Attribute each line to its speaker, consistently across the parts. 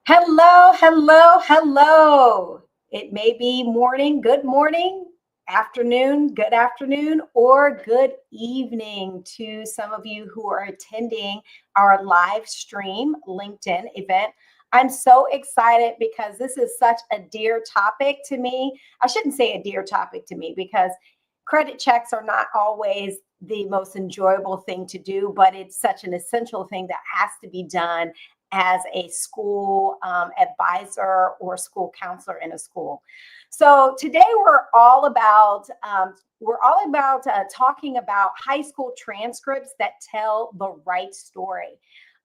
Speaker 1: Hello, hello, hello. It may be morning, good afternoon, or good evening to some of you who are attending our live stream LinkedIn event. I'm so excited because this is such a dear topic to me. I shouldn't say a dear topic to me because credit checks are not always the most enjoyable thing to do, but it's such an essential thing that has to be done as a school advisor or school counselor in a school. So today we're all about talking about high school transcripts that tell the right story.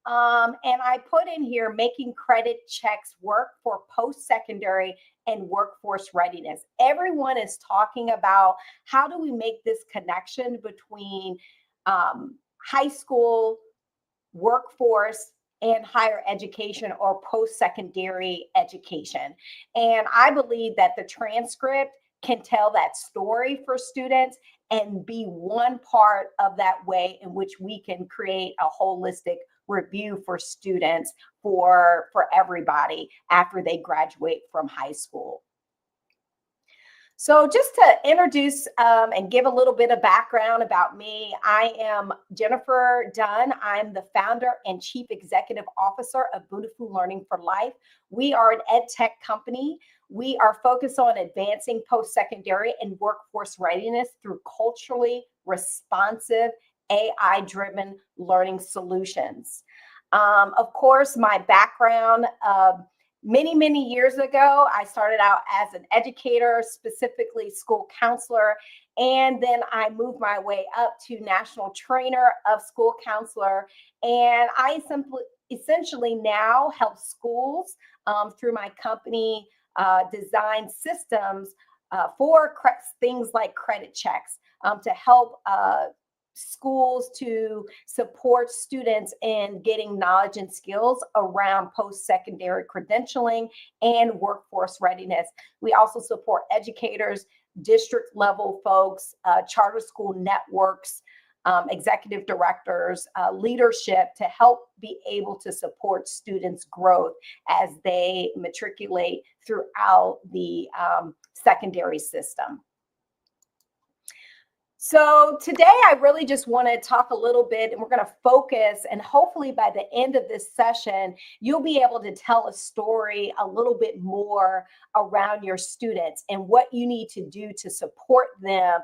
Speaker 1: And I put in here making credit checks work for post-secondary and workforce readiness. Everyone is talking about how do we make this connection between high school workforce and higher education or post-secondary education. And I believe that the transcript can tell that story for students and be one part of that way in which we can create a holistic review for students for everybody after they graduate from high school. So just to introduce and give a little bit of background about me, I am Jennifer Dunn. I'm the founder and chief executive officer of Beautiful Learning for Life. We are an ed tech company. We are focused on advancing post-secondary and workforce readiness through culturally responsive, AI-driven learning solutions. Of course, my background, many years ago, I started out as an educator, specifically school counselor, and then I moved my way up to national trainer of school counselor. And I essentially now help schools through my company design systems for things like credit checks to help schools to support students in getting knowledge and skills around post-secondary credentialing and workforce readiness. We also support educators, district level folks, charter school networks, executive directors, leadership to help be able to support students' growth as they matriculate throughout the secondary system. So today I really just want to talk a little bit, and we're going to focus, and hopefully by the end of this session, you'll be able to tell a story a little bit more around your students and what you need to do to support them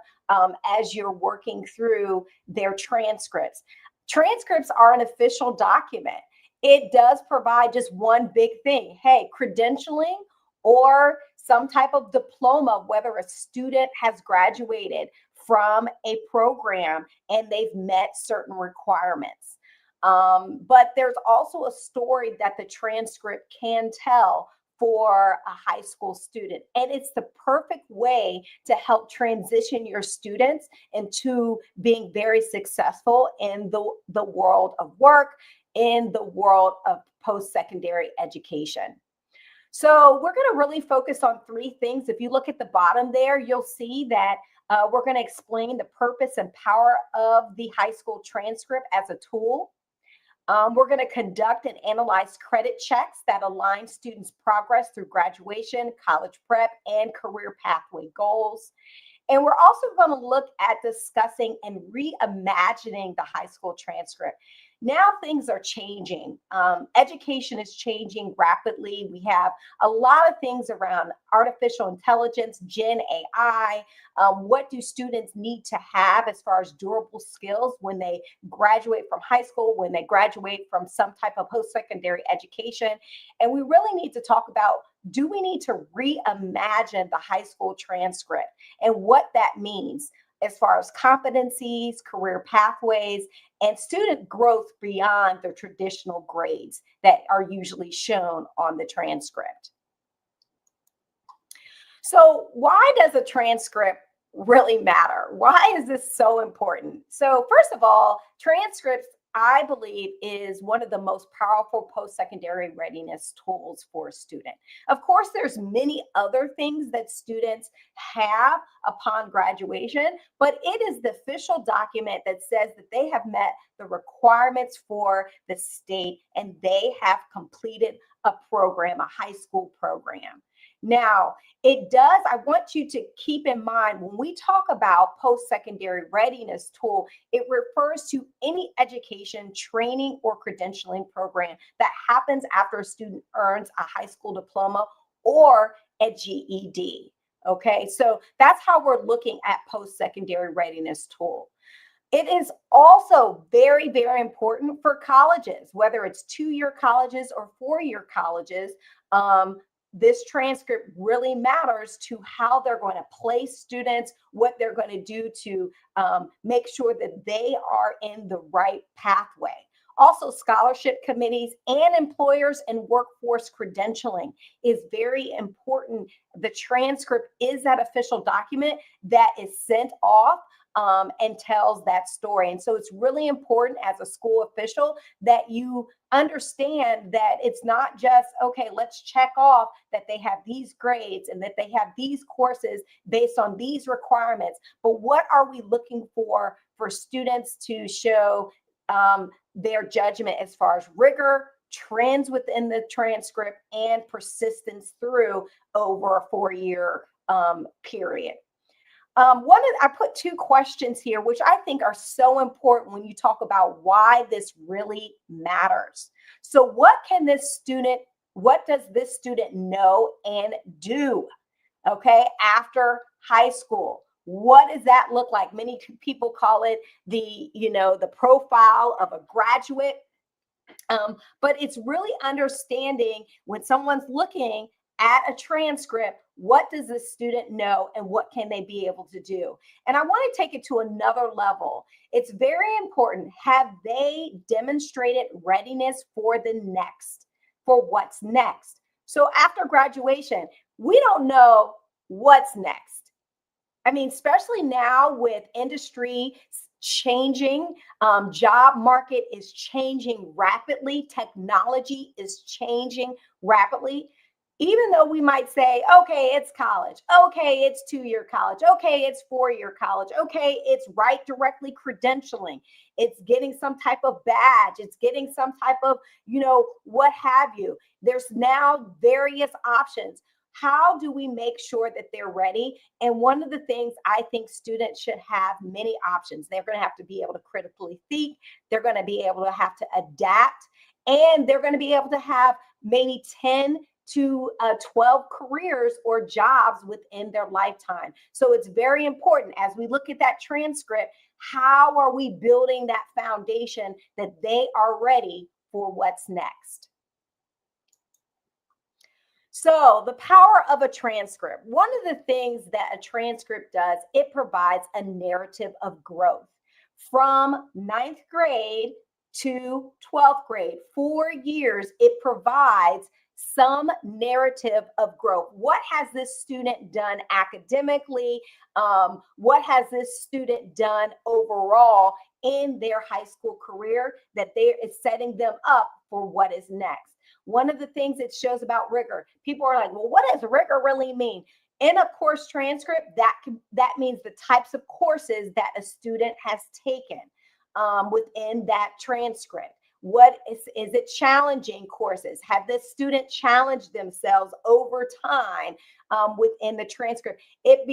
Speaker 1: as you're working through their transcripts. Transcripts are an official document. It does provide just one big thing. Hey, credentialing or some type of diploma, whether a student has graduated from a program and they've met certain requirements. But there's also a story that the transcript can tell for a high school student. And it's the perfect way to help transition your students into being very successful in the world of work, in the world of post-secondary education. So we're going to really focus on three things. If you look at the bottom there, you'll see that we're going to explain the purpose and power of the high school transcript as a tool. We're going to conduct and analyze credit checks that align students' progress through graduation, college prep, and career pathway goals. And we're also going to look at discussing and reimagining the high school transcript. Now things are changing. Education is changing rapidly. We have a lot of things around artificial intelligence, Gen AI. What do students need to have as far as durable skills when they graduate from high school, when they graduate from some type of post-secondary education? And we really need to talk about, do we need to reimagine the high school transcript and what that means as far as competencies, career pathways, and student growth beyond the traditional grades that are usually shown on the transcript. So why does a transcript really matter? Why is this so important? So first of all, transcripts, I believe, is one of the most powerful post-secondary readiness tools for a student. Of course, there's many other things that students have upon graduation, but it is the official document that says that they have met the requirements for the state and they have completed a program, a high school program. Now, I want you to keep in mind when we talk about post-secondary readiness tool, it refers to any education, training, or credentialing program that happens after a student earns a high school diploma or a GED. Okay, so that's how we're looking at post-secondary readiness tool. It is also very, very important for colleges, whether it's 2-year colleges or 4-year colleges. This transcript really matters to how they're going to place students, what they're going to do to make sure that they are in the right pathway. Also, scholarship committees and employers and workforce credentialing is very important. The transcript is that official document that is sent off and tells that story. And so it's really important as a school official that you understand that it's not just, okay, let's check off that they have these grades and that they have these courses based on these requirements, but what are we looking for students to show their judgment as far as rigor, trends within the transcript, and persistence through over a 4-year period. I put 2 questions here, which I think are so important when you talk about why this really matters. So what does this student know and do, okay, after high school? What does that look like? Many people call it the profile of a graduate. But it's really understanding when someone's looking at a transcript, what does the student know and what can they be able to do? And I want to take it to another level. It's very important. Have they demonstrated readiness for what's next? So after graduation, we don't know what's next. I mean, especially now with industry changing, job market is changing rapidly, technology is changing rapidly. Even though we might say, okay, it's college, okay, it's 2-year college, okay, it's 4-year college, okay, it's right directly credentialing, it's getting some type of badge, it's getting some type of, what have you. There's now various options. How do we make sure that they're ready? And one of the things I think students should have many options. They're going to have to be able to critically think. They're going to be able to have to adapt. And they're going to be able to have maybe 10 to 12 careers or jobs within their lifetime. So it's very important as we look at that transcript, how are we building that foundation that they are ready for what's next? So the power of a transcript. One of the things that a transcript does, it provides a narrative of growth from 9th grade to 12th grade. 4 years, it provides some narrative of growth. What has this student done academically? What has this student done overall in their high school career that is setting them up for what is next? One of the things it shows about rigor, people are like, well, what does rigor really mean? In a course transcript, that means the types of courses that a student has taken within that transcript. What is it challenging courses? Have the student challenged themselves over time within the transcript? It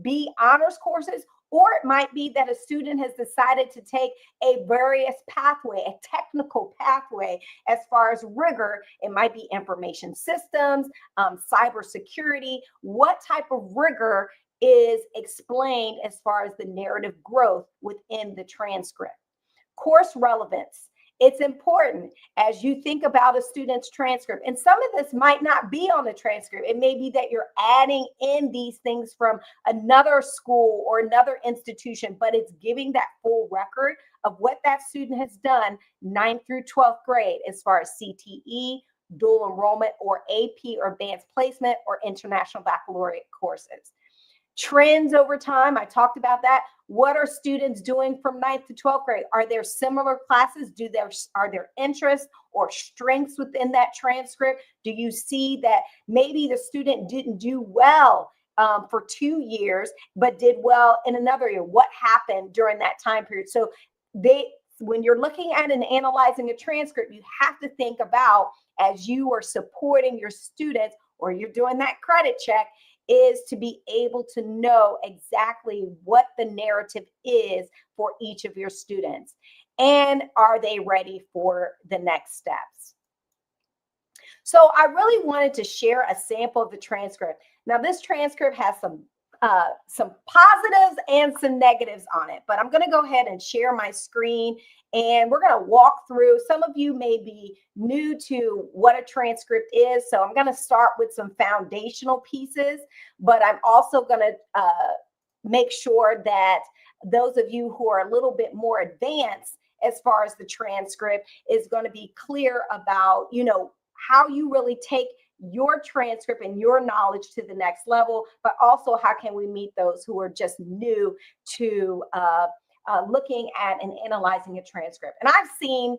Speaker 1: be honors courses, or it might be that a student has decided to take a various pathway, a technical pathway as far as rigor. It might be information systems, cybersecurity. What type of rigor is explained as far as the narrative growth within the transcript? Course relevance. It's important as you think about a student's transcript. And some of this might not be on the transcript. It may be that you're adding in these things from another school or another institution, but it's giving that full record of what that student has done 9th through 12th grade as far as CTE, dual enrollment, or AP or advanced placement or international baccalaureate courses. Trends over time, I talked about that. What are students doing from 9th to 12th grade? Are there similar classes? Are there interests or strengths within that transcript? Do you see that maybe the student didn't do well for 2 years, but did well in another year? What happened during that time period? So when you're looking at and analyzing a transcript, you have to think about, as you are supporting your students or you're doing that credit check, is to be able to know exactly what the narrative is for each of your students. And are they ready for the next steps? So I really wanted to share a sample of the transcript. Now, this transcript has some positives and some negatives on it, but I'm going to go ahead and share my screen and we're going to walk through. Some of you may be new to what a transcript is, so I'm going to start with some foundational pieces, but I'm also going to make sure that those of you who are a little bit more advanced as far as the transcript is going to be clear about, how you really take your transcript and your knowledge to the next level, but also how can we meet those who are just new to looking at and analyzing a transcript. And I've seen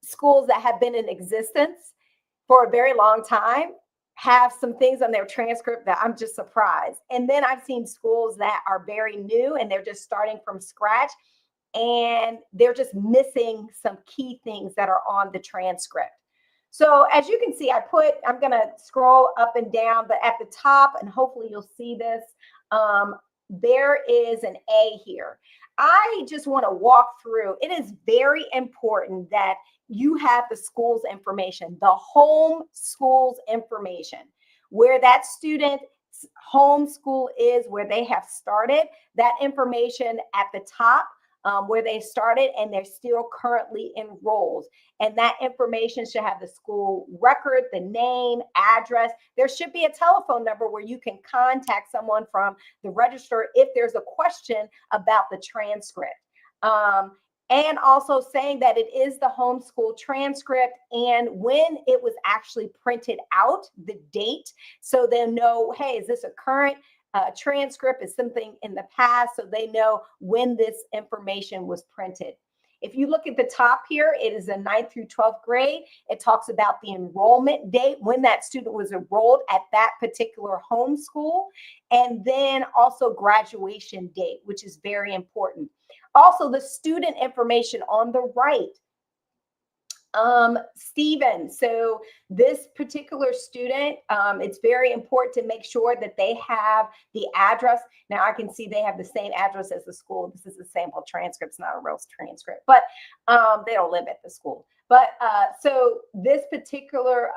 Speaker 1: schools that have been in existence for a very long time have some things on their transcript that I'm just surprised. And then I've seen schools that are very new and they're just starting from scratch and they're just missing some key things that are on the transcript. So as you can see, I'm going to scroll up and down, but at the top, and hopefully you'll see this, there is an A here. I just want to walk through. It is very important that you have the school's information, the home school's information, where that student's home school is, where they have started, that information at the top. Where they started and they're still currently enrolled. And that information should have the school record, the name, address. There should be a telephone number where you can contact someone from the register if there's a question about the transcript. And also saying that it is the homeschool transcript and when it was actually printed out, the date, so they'll know, hey, is this a current transcript, is something in the past, so they know when this information was printed. If you look at the top here, it is a 9th through 12th grade. It talks about the enrollment date, when that student was enrolled at that particular homeschool, and then also graduation date, which is very important. Also, the student information on the right. Stephen, so this particular student, it's very important to make sure that they have the address. Now I can see they have the same address as the school. This is a sample transcript, it's not a real transcript, but they don't live at the school. But so this particular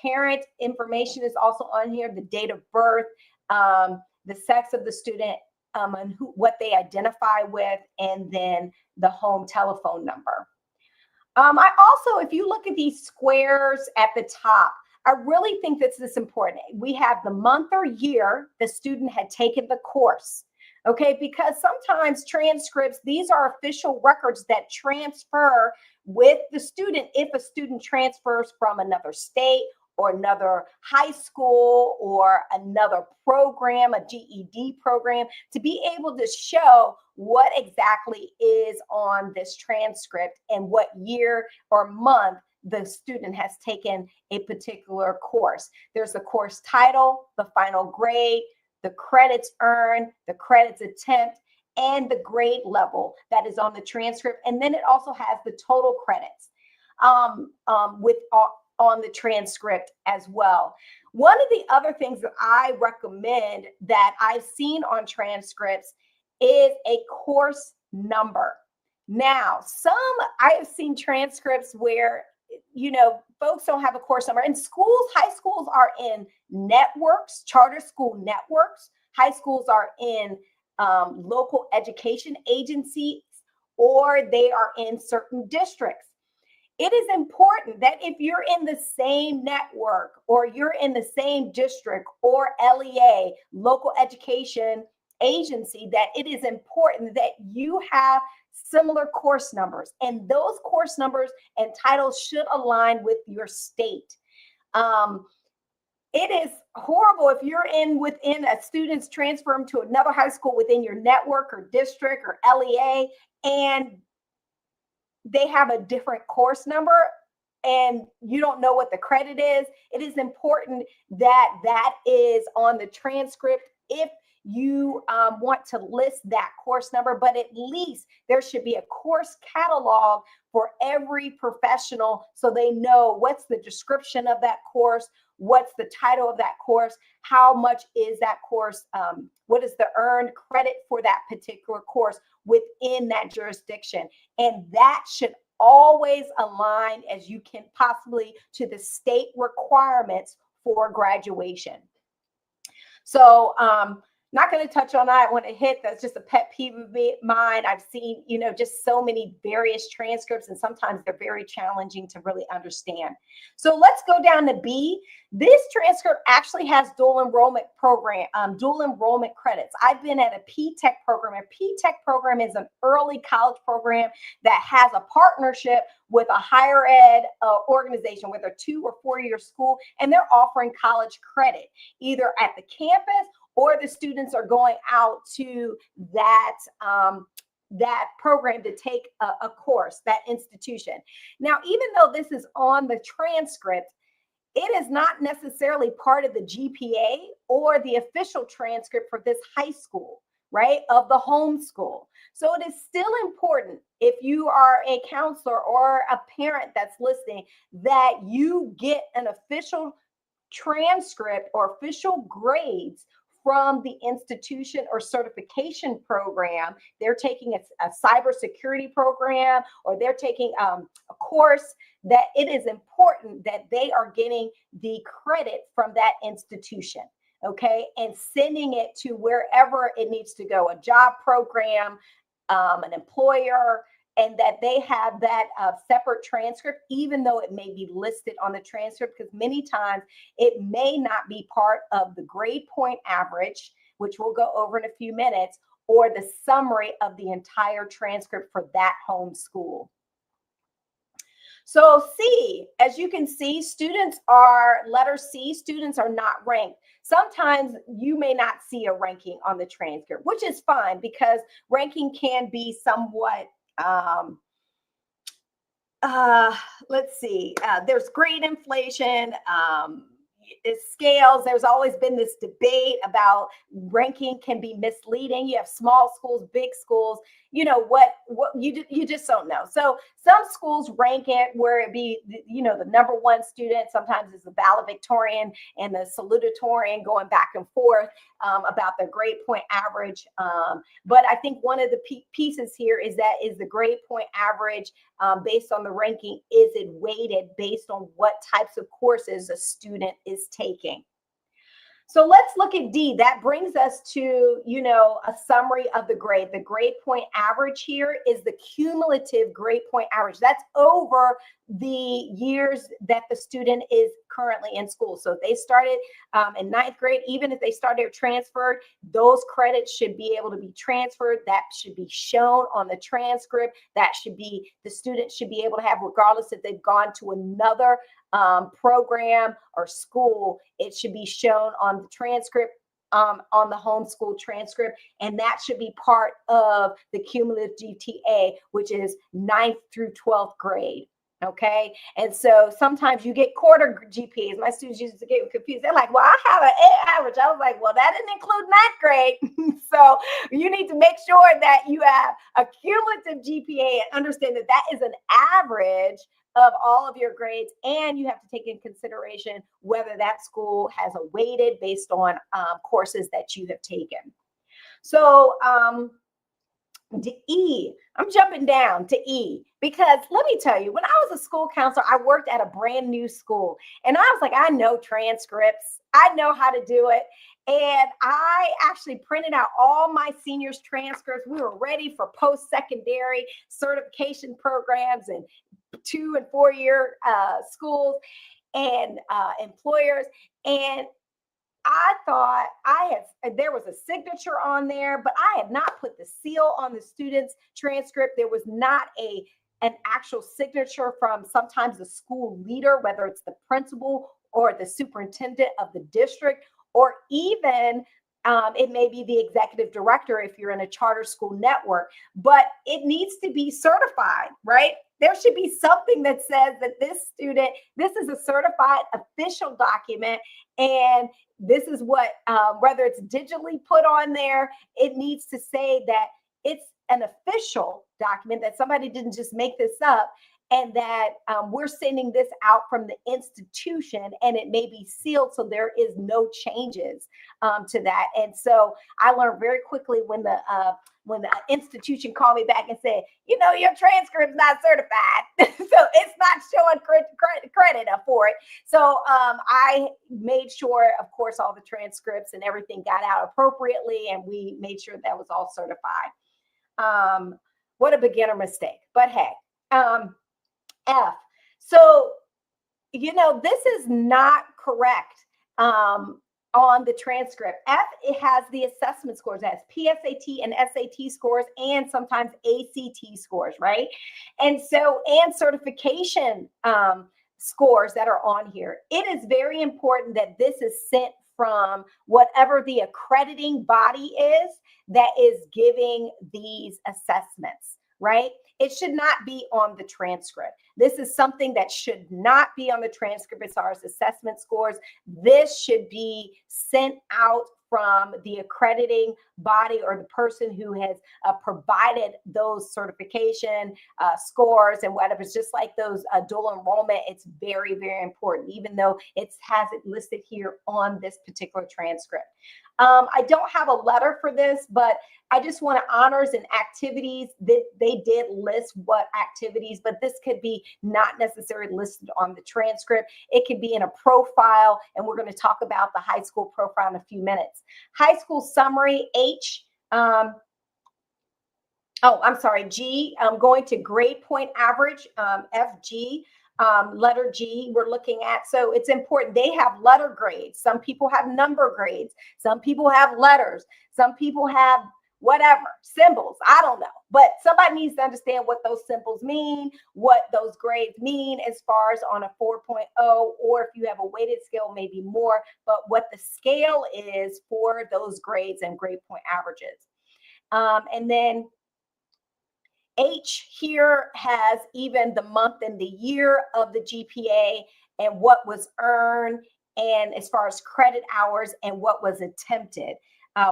Speaker 1: parent information is also on here, the date of birth, the sex of the student, and what they identify with, and then the home telephone number. I also, if you look at these squares at the top, I really think this is important. We have the month or year the student had taken the course, okay? Because sometimes transcripts, these are official records that transfer with the student if a student transfers from another state or another high school or another program, a GED program, to be able to show what exactly is on this transcript and what year or month the student has taken a particular course. There's the course title, the final grade, the credits earned, the credits attempt, and the grade level that is on the transcript. And then it also has the total credits on the transcript as well. One of the other things that I recommend that I've seen on transcripts is a course number. Now, I have seen transcripts where, folks don't have a course number. And schools, high schools are in networks, charter school networks. High schools are in local education agencies, or they are in certain districts. It is important that if you're in the same network or you're in the same district or LEA, local education agency, that it is important that you have similar course numbers, and those course numbers and titles should align with your state. It is horrible if you're within a student's transfer them to another high school within your network or district or LEA, and they have a different course number and you don't know what the credit is. It is important that that is on the transcript if you want to list that course number, but at least there should be a course catalog for every professional so they know what's the description of that course, what's the title of that course, how much is that course, what is the earned credit for that particular course within that jurisdiction. And that should always align as you can possibly to the state requirements for graduation. So not going to touch on that. I want to hit that's just a pet peeve of mine. I've seen, just so many various transcripts, and sometimes they're very challenging to really understand. So let's go down to B. This transcript actually has dual enrollment credits. I've been at a P-TECH program. A P-TECH program is an early college program that has a partnership with a higher ed organization, whether 2 or 4 year school, and they're offering college credit either at the campus or the students are going out to that program to take a course, that institution. Now, even though this is on the transcript, it is not necessarily part of the GPA or the official transcript for this high school, right, of the homeschool. So it is still important, if you are a counselor or a parent that's listening, that you get an official transcript or official grades from the institution or certification program. They're taking a cybersecurity program, or they're taking a course, that it is important that they are getting the credit from that institution, okay, and sending it to wherever it needs to go, a job program, an employer, and that they have that separate transcript, even though it may be listed on the transcript, because many times it may not be part of the grade point average, which we'll go over in a few minutes, or the summary of the entire transcript for that home school. So C, as you can see, letter C, students are not ranked. Sometimes you may not see a ranking on the transcript, which is fine, because ranking can be somewhat, let's see, there's grade inflation, scales. There's always been this debate about ranking can be misleading. You have small schools, big schools, what you just don't know. So some schools rank it where it be, the number one student, sometimes it's the valedictorian and the salutatorian, going back and forth about their grade point average. But I think one of the pieces here is the grade point average based on the ranking, is it weighted based on what types of courses a student is taking? So let's look at D. That brings us to, a summary of the grade. The grade point average here is the cumulative grade point average. That's over the years that the student is currently in school. So if they started in 9th grade, even if they started transferred, those credits should be able to be transferred. That should be shown on the transcript. That should be, the student should be able to have, regardless if they've gone to another program or school, it should be shown on the transcript, on the homeschool transcript, and that should be part of the cumulative GPA, which is 9th through 12th grade. Okay. And so sometimes you get quarter GPAs. My students used to get confused. They're like, well, I have an A average. I was like, well, that didn't include 9th grade. So you need to make sure that you have a cumulative GPA and understand that that is an average of all of your grades. And you have to take in consideration whether that school has a weighted based on courses that you have taken. So E, I'm jumping down to E, because let me tell you, when I was a school counselor, I worked at a brand new school, and I was like, I know transcripts, I know how to do it. And I actually printed out all my seniors' transcripts. We were ready for post-secondary certification programs and 2 and 4 year schools and employers. And I thought there was a signature on there, but I had not put the seal on the student's transcript. There was not an actual signature from sometimes the school leader, whether it's the principal or the superintendent of the district, or even It may be the executive director if you're in a charter school network, but it needs to be certified, right? There should be something that says that this student, this is a certified official document, and this is what, whether it's digitally put on there, it needs to say that it's an official document, that somebody didn't just make this up, and that we're sending this out from the institution, and it may be sealed so there is no changes to that. And so I learned very quickly when the institution called me back and said, you know, your transcript's not certified, so it's not showing credit for it. So I made sure, of course, all the transcripts and everything got out appropriately, and we made sure that was all certified. What a beginner mistake, but hey. F. So, you know, this is not correct on the transcript. F, it has the assessment scores. It has PSAT and SAT scores, and sometimes ACT scores, right? And so, and certification scores that are on here. It is very important that this is sent from whatever the accrediting body is that is giving these assessments, right? It should not be on the transcript. This is something that should not be on the transcript as far as assessment scores. This should be sent out from the accrediting body or the person who has provided those certification scores and whatever. It's just like those dual enrollment. It's very, very important, even though it has it listed here on this particular transcript. I don't have a letter for this, but I just want to honors and activities that they did list what activities, but this could be not necessarily listed on the transcript. It could be in a profile, and we're going to talk about the high school profile in a few minutes. High school summary, H. G. I'm going to grade point average, FG. Letter G we're looking at. So it's important. They have letter grades. Some people have number grades. Some people have letters. Some people have whatever, symbols. I don't know. But somebody needs to understand what those symbols mean, what those grades mean as far as on a 4.0, or if you have a weighted scale, maybe more, but what the scale is for those grades and grade point averages. And then H here has even the month and the year of the GPA and what was earned, and as far as credit hours and what was attempted,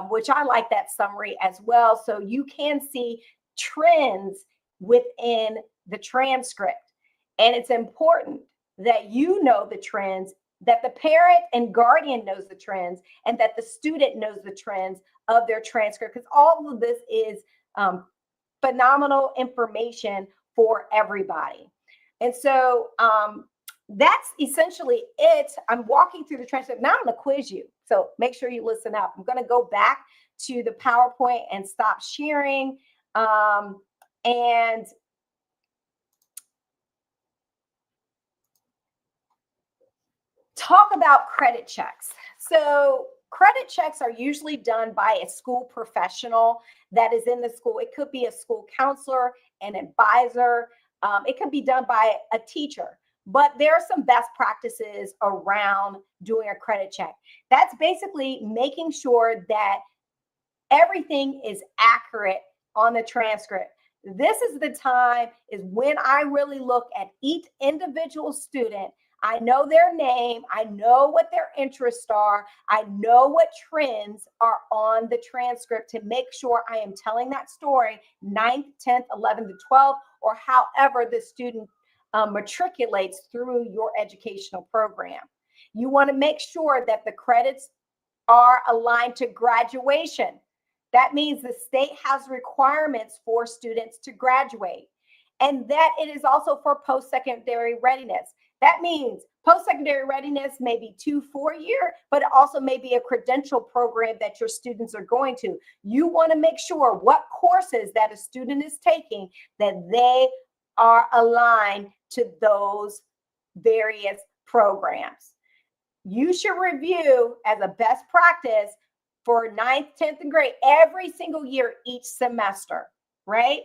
Speaker 1: which I like that summary as well. So you can see trends within the transcript. And it's important that you know the trends, that the parent and guardian knows the trends, and that the student knows the trends of their transcript, because all of this is phenomenal information for everybody. And so that's essentially it. I'm walking through the transcript. Now I'm going to quiz you. So make sure you listen up. I'm going to go back to the PowerPoint and stop sharing. And talk about credit checks. So credit checks are usually done by a school professional that is in the school. It could be a school counselor, an advisor. It could be done by a teacher. But there are some best practices around doing a credit check. That's basically making sure that everything is accurate on the transcript. This is the time is when I really look at each individual student. I know their name. I know what their interests are. I know what trends are on the transcript to make sure I am telling that story 9th, 10th, 11th, to 12th, or however the student matriculates through your educational program. You want to make sure that the credits are aligned to graduation. That means the state has requirements for students to graduate, and that it is also for post-secondary readiness. That means post-secondary readiness may be 2-4 year, but it also may be a credential program that your students are going to. You want to make sure what courses that a student is taking, that they are aligned to those various programs. You should review as a best practice for 9th, 10th, and grade every single year, each semester, right?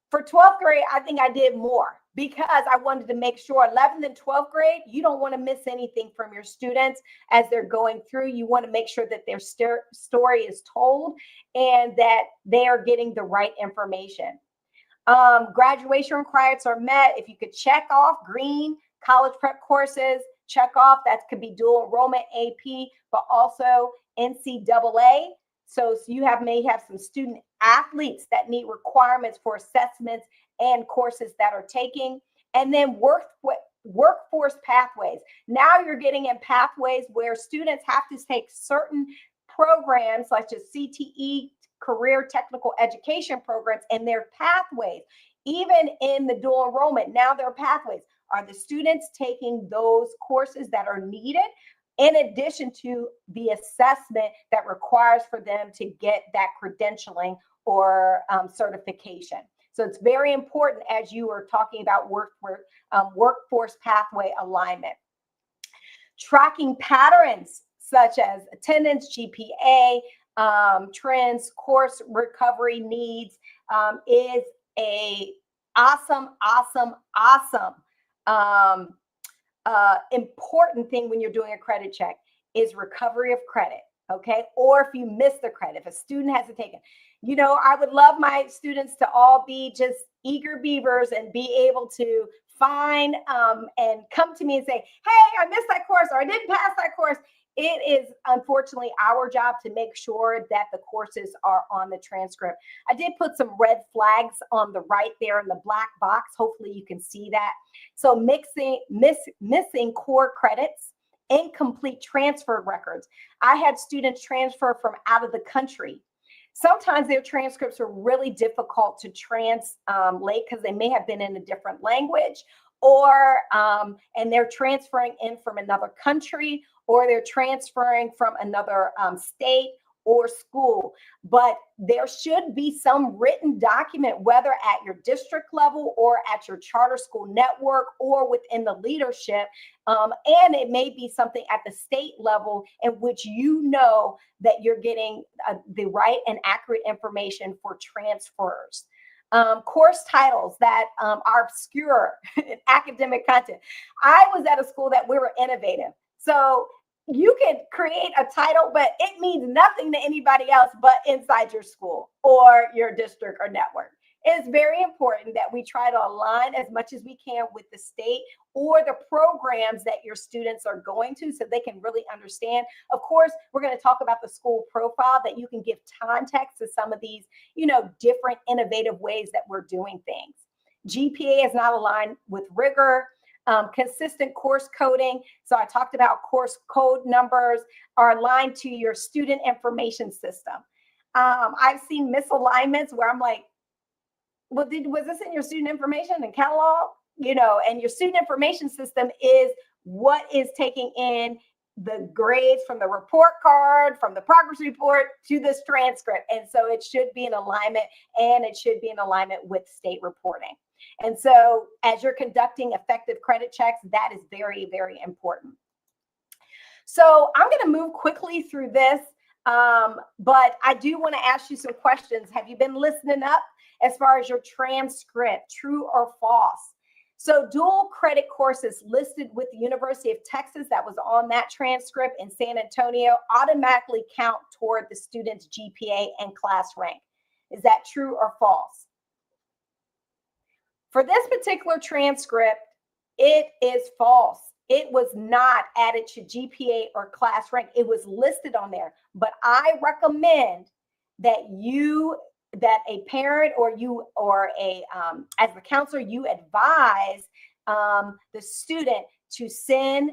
Speaker 1: For 12th grade, I think I did more because I wanted to make sure 11th and 12th grade, you don't want to miss anything from your students as they're going through. You want to make sure that their story is told and that they are getting the right information. Graduation requirements are met. If you could check off green college prep courses, check off that could be dual enrollment AP, but also NCAA. So you may have some student athletes that need requirements for assessments and courses that are taking. And then workforce pathways. Now you're getting in pathways where students have to take certain programs such as CTE, career technical education programs, and their pathways. Even in the dual enrollment, now there are pathways. Are the students taking those courses that are needed in addition to the assessment that requires for them to get that credentialing or certification? So it's very important as you are talking about workforce pathway alignment. Tracking patterns such as attendance, GPA, trends, course recovery needs is a awesome important thing when you're doing a credit check is recovery of credit. Okay. Or if you miss the credit, if a student hasn't taken, I would love my students to all be just eager beavers and be able to find and come to me and say, hey, I missed that course or I didn't pass that course. It is unfortunately our job to make sure that the courses are on the transcript. I did put some red flags on the right there in the black box. Hopefully you can see that. So missing core credits, incomplete transfer records. I had students transfer from out of the country. Sometimes their transcripts are really difficult to translate because they may have been in a different language or and they're transferring in from another country or they're transferring from another state or school. But there should be some written document, whether at your district level or at your charter school network or within the leadership. And it may be something at the state level in which that you're getting the right and accurate information for transfers. Course titles that are obscure in academic content. I was at a school that we were innovative. So you can create a title, but it means nothing to anybody else but inside your school or your district or network. It's very important that we try to align as much as we can with the state or the programs that your students are going to so they can really understand. Of course, we're going to talk about the school profile that you can give context to some of these, different innovative ways that we're doing things. GPA is not aligned with rigor. Consistent course coding. So I talked about course code numbers are aligned to your student information system. I've seen misalignments where I'm like, well, was this in your student information and catalog? And your student information system is what is taking in the grades from the report card, from the progress report to this transcript. And so it should be in alignment and it should be in alignment with state reporting. And so as you're conducting effective credit checks, that is very, very important. So I'm going to move quickly through this, but I do want to ask you some questions. Have you been listening up as far as your transcript, true or false? So dual credit courses listed with the University of Texas that was on that transcript in San Antonio automatically count toward the student's GPA and class rank. Is that true or false? For this particular transcript, it is false. It was not added to GPA or class rank. It was listed on there. But I recommend that a parent or as the counselor, you advise the student to send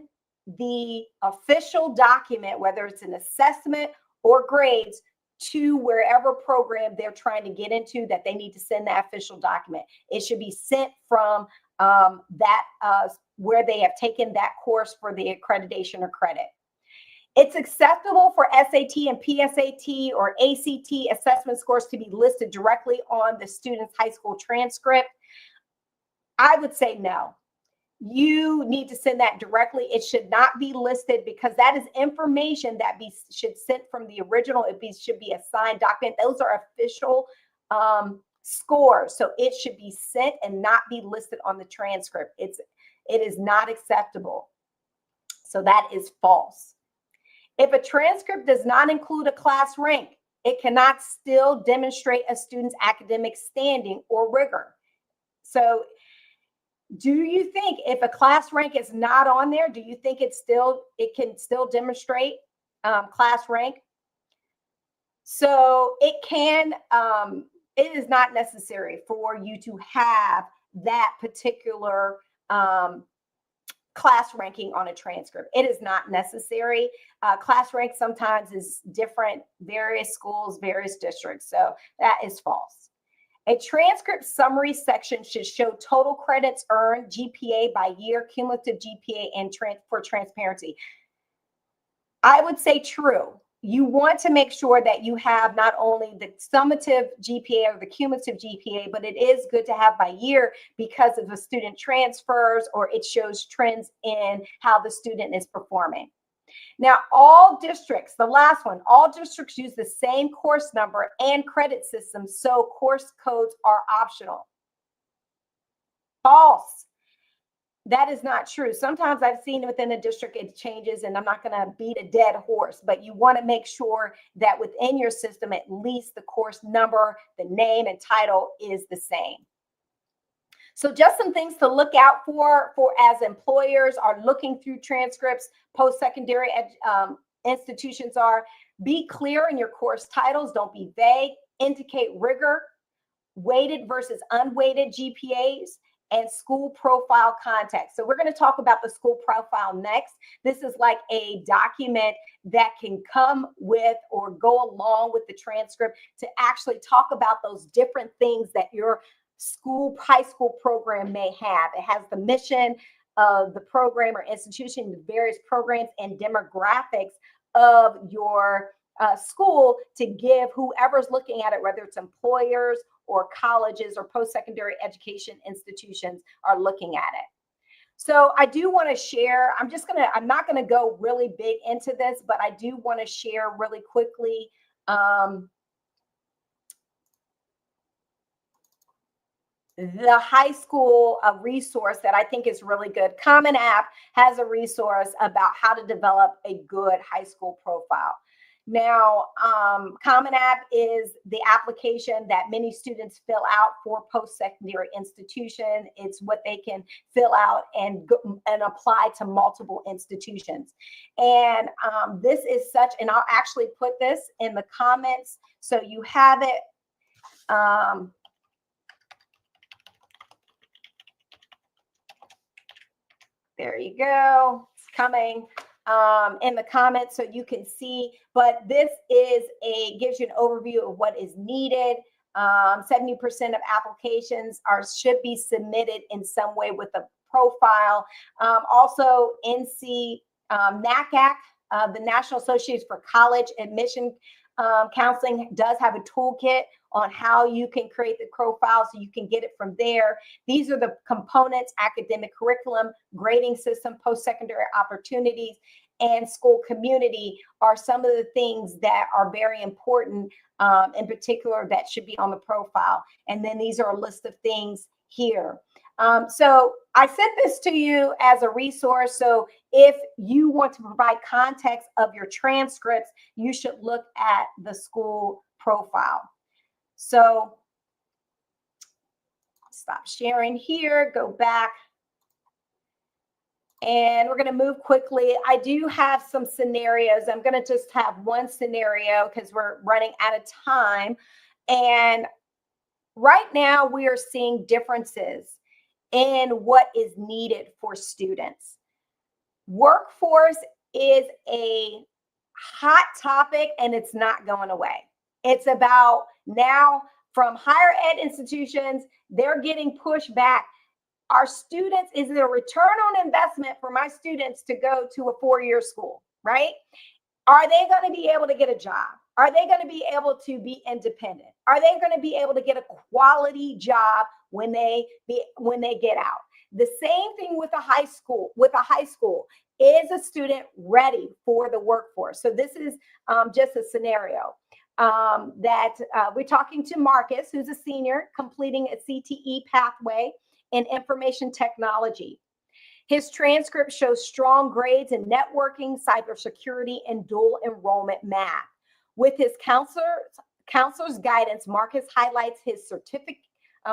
Speaker 1: the official document, whether it's an assessment or grades, to wherever program they're trying to get into that they need to send that official document. It should be sent from where they have taken that course for the accreditation or credit. It's acceptable for SAT and PSAT or ACT assessment scores to be listed directly on the student's high school transcript. I would say no. You need to send that directly. It should not be listed because that is information that should sent from the original. Should be a signed document. Those are official scores. So it should be sent and not be listed on the transcript. It is not acceptable. So that is false. If a transcript does not include a class rank, it cannot still demonstrate a student's academic standing or rigor. So do you think if a class rank is not on there, do you think it can still demonstrate class rank? So it is not necessary for you to have that particular class ranking on a transcript. It is not necessary. Class rank sometimes is different, various schools, various districts. So that is false. A transcript summary section should show total credits earned, GPA by year, cumulative GPA, and for transparency. I would say true. You want to make sure that you have not only the summative GPA or the cumulative GPA, but it is good to have by year because if a student transfers or it shows trends in how the student is performing. Now, all districts, the last one, all districts use the same course number and credit system, so course codes are optional. False. That is not true. Sometimes I've seen within a district it changes, and I'm not going to beat a dead horse, but you want to make sure that within your system, at least the course number, the name, and title is the same. So just some things to look out for as employers are looking through transcripts, post-secondary institutions are. Be clear in your course titles. Don't be vague. Indicate rigor, weighted versus unweighted GPAs, and school profile context. So we're going to talk about the school profile next. This is like a document that can come with or go along with the transcript to actually talk about those different things that your high school program may have. It has the mission of the program or institution, the various programs and demographics of your school to give whoever's looking at it, whether it's employers or colleges or post-secondary education institutions are looking at it. So I do want to share, I'm not going to go really big into this, but I do want to share really quickly the high school resource that I think is really good. Common App has a resource about how to develop a good high school profile. Now, Common App is the application that many students fill out for post-secondary institution. It's what they can fill out and apply to multiple institutions. And this is such, and I'll actually put this in the comments so you have it. There you go. It's coming in the comments so you can see. But this gives you an overview of what is needed. 70% of applications should be submitted in some way with a profile. Also, NACAC, the National Association for College Admission Counseling, does have a toolkit on how you can create the profile so you can get it from there. These are the components: academic curriculum, grading system, post-secondary opportunities, and school community are some of the things that are very important in particular that should be on the profile. And then these are a list of things here. So I sent this to you as a resource. So if you want to provide context of your transcripts, you should look at the school profile. So stop sharing here, go back. And we're going to move quickly. I do have some scenarios. I'm going to just have one scenario because we're running out of time. And right now we are seeing differences in what is needed for students. Workforce is a hot topic and it's not going away. It's about now from higher ed institutions, they're getting pushed back. Our students, is it a return on investment for my students to go to a 4-year school, right? Are they going to be able to get a job? Are they going to be able to be independent? Are they going to be able to get a quality job when they get out? The same thing with a high school. Is a student ready for the workforce? So this is just a scenario. We're talking to Marcus, who's a senior completing a CTE pathway in information technology. His transcript shows strong grades in networking, cybersecurity, and dual enrollment math. With his counselor's guidance, Marcus highlights his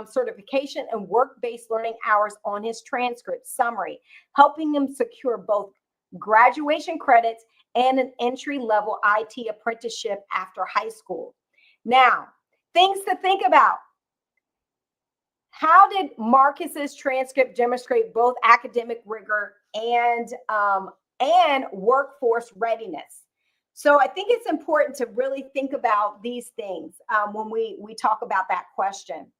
Speaker 1: certification and work-based learning hours on his transcript summary, helping him secure both graduation credits and an entry-level IT apprenticeship after high school. Now, things to think about. How did Marcus's transcript demonstrate both academic rigor and workforce readiness? So I think it's important to really think about these things when we talk about that question.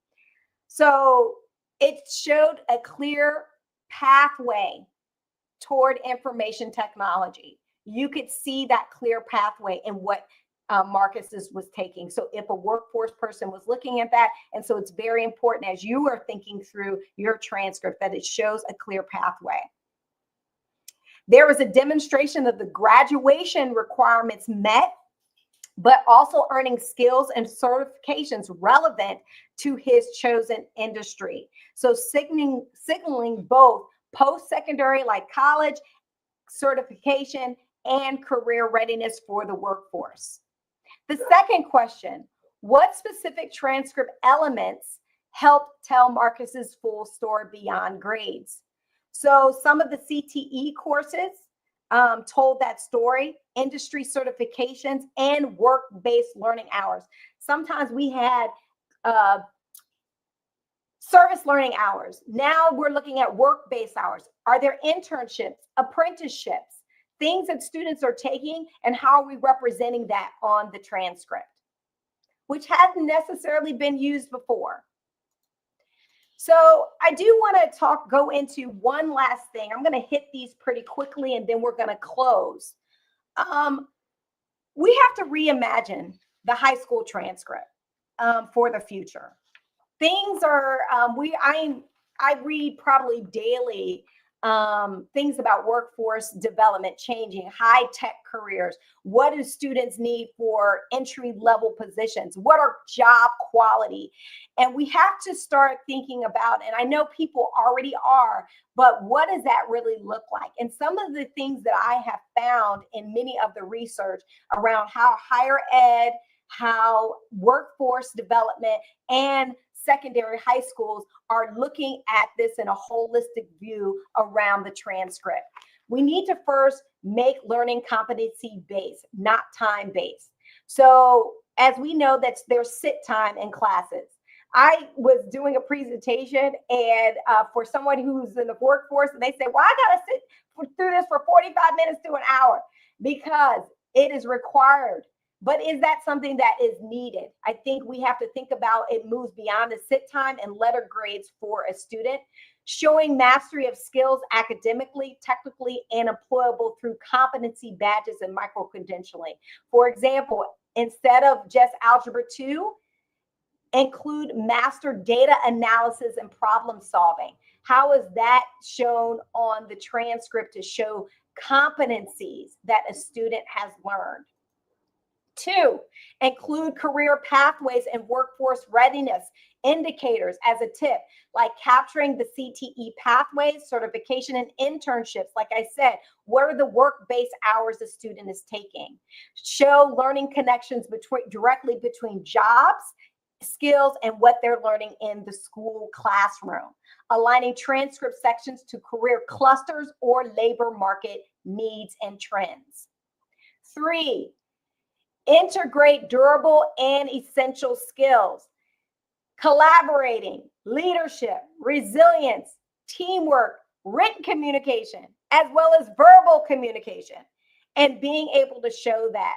Speaker 1: So it showed a clear pathway toward information technology. You could see that clear pathway in what Marcus was taking. So if a workforce person was looking at that, and so it's very important as you are thinking through your transcript that it shows a clear pathway. There was a demonstration of the graduation requirements met, but also earning skills and certifications relevant to his chosen industry. So signaling both post-secondary like college certification and career readiness for the workforce. The second question, what specific transcript elements helped tell Marcus's full story beyond grades? So some of the CTE courses told that story, industry certifications, and work-based learning hours. Sometimes we had service learning hours. Now we're looking at work-based hours. Are there internships, apprenticeships, things that students are taking, and how are we representing that on the transcript, which hasn't necessarily been used before? So I do want to go into one last thing. I'm going to hit these pretty quickly, and then we're going to close. We have to reimagine the high school transcript for the future. Things are, I read probably daily things about workforce development changing, high-tech careers. What do students need for entry-level positions? What are job quality? And we have to start thinking about, and I know people already are, but what does that really look like? And some of the things that I have found in many of the research around how higher ed, how workforce development, and secondary high schools are looking at this in a holistic view around the transcript. We need to first make learning competency-based, not time-based. So as we know that there's sit time in classes. I was doing a presentation and for someone who's in the workforce, and they say, well, I got to sit through this for 45 minutes to an hour because it is required. But is that something that is needed? I think we have to think about it moves beyond the sit time and letter grades for a student, showing mastery of skills academically, technically, and employable through competency badges and micro-credentialing. For example, instead of just Algebra 2, include master data analysis and problem solving. How is that shown on the transcript to show competencies that a student has learned? 2, include career pathways and workforce readiness indicators as a tip, like capturing the CTE pathways, certification, and internships. Like I said, what are the work-based hours the student is taking? Show learning connections directly between jobs, skills, and what they're learning in the school classroom. Aligning transcript sections to career clusters or labor market needs and trends. 3, integrate durable and essential skills, collaborating, leadership, resilience, teamwork, written communication, as well as verbal communication, and being able to show that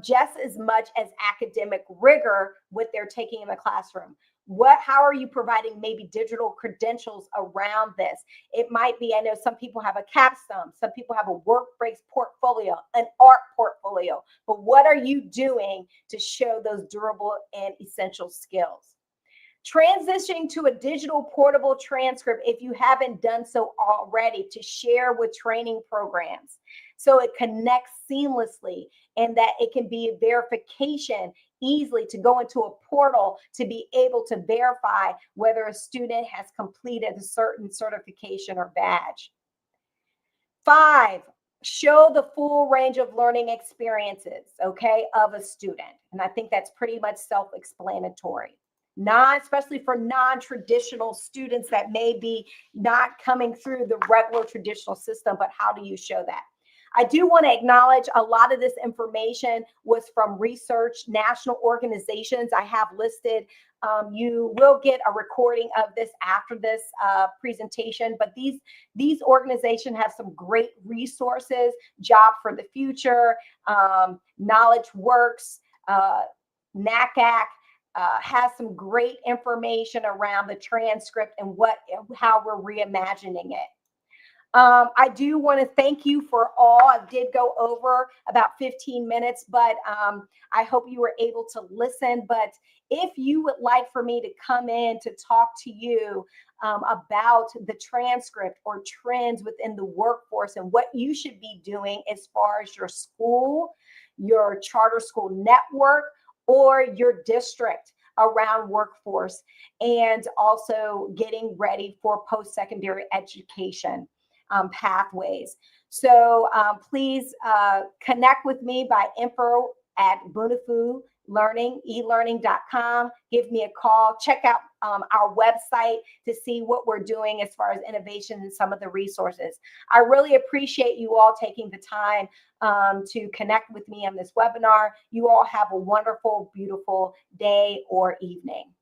Speaker 1: just as much as academic rigor, what they're taking in the classroom. How are you providing maybe digital credentials around this? It might be, I know some people have a capstone, some people have a work-based portfolio, an art portfolio, but what are you doing to show those durable and essential skills? Transitioning to a digital portable transcript if you haven't done so already to share with training programs. so it connects seamlessly, and that it can be a verification easily to go into a portal to be able to verify whether a student has completed a certain certification or badge. 5, show the full range of learning experiences, okay, of a student. And I think that's pretty much self-explanatory. Not especially for non-traditional students that may be not coming through the regular traditional system, but how do you show that? I do want to acknowledge a lot of this information was from research, national organizations I have listed. You will get a recording of this after this presentation, but these organizations have some great resources. Job for the Future, Knowledge Works, NACAC, has some great information around the transcript and how we're reimagining it. I do want to thank you for all. I did go over about 15 minutes, but I hope you were able to listen. But if you would like for me to come in to talk to you about the transcript or trends within the workforce and what you should be doing as far as your school, your charter school network, or your district around workforce, and also getting ready for post-secondary education pathways. So please connect with me by info@bunafu.com. Give me a call. Check out our website to see what we're doing as far as innovation and some of the resources. I really appreciate you all taking the time to connect with me on this webinar. You all have a wonderful, beautiful day or evening.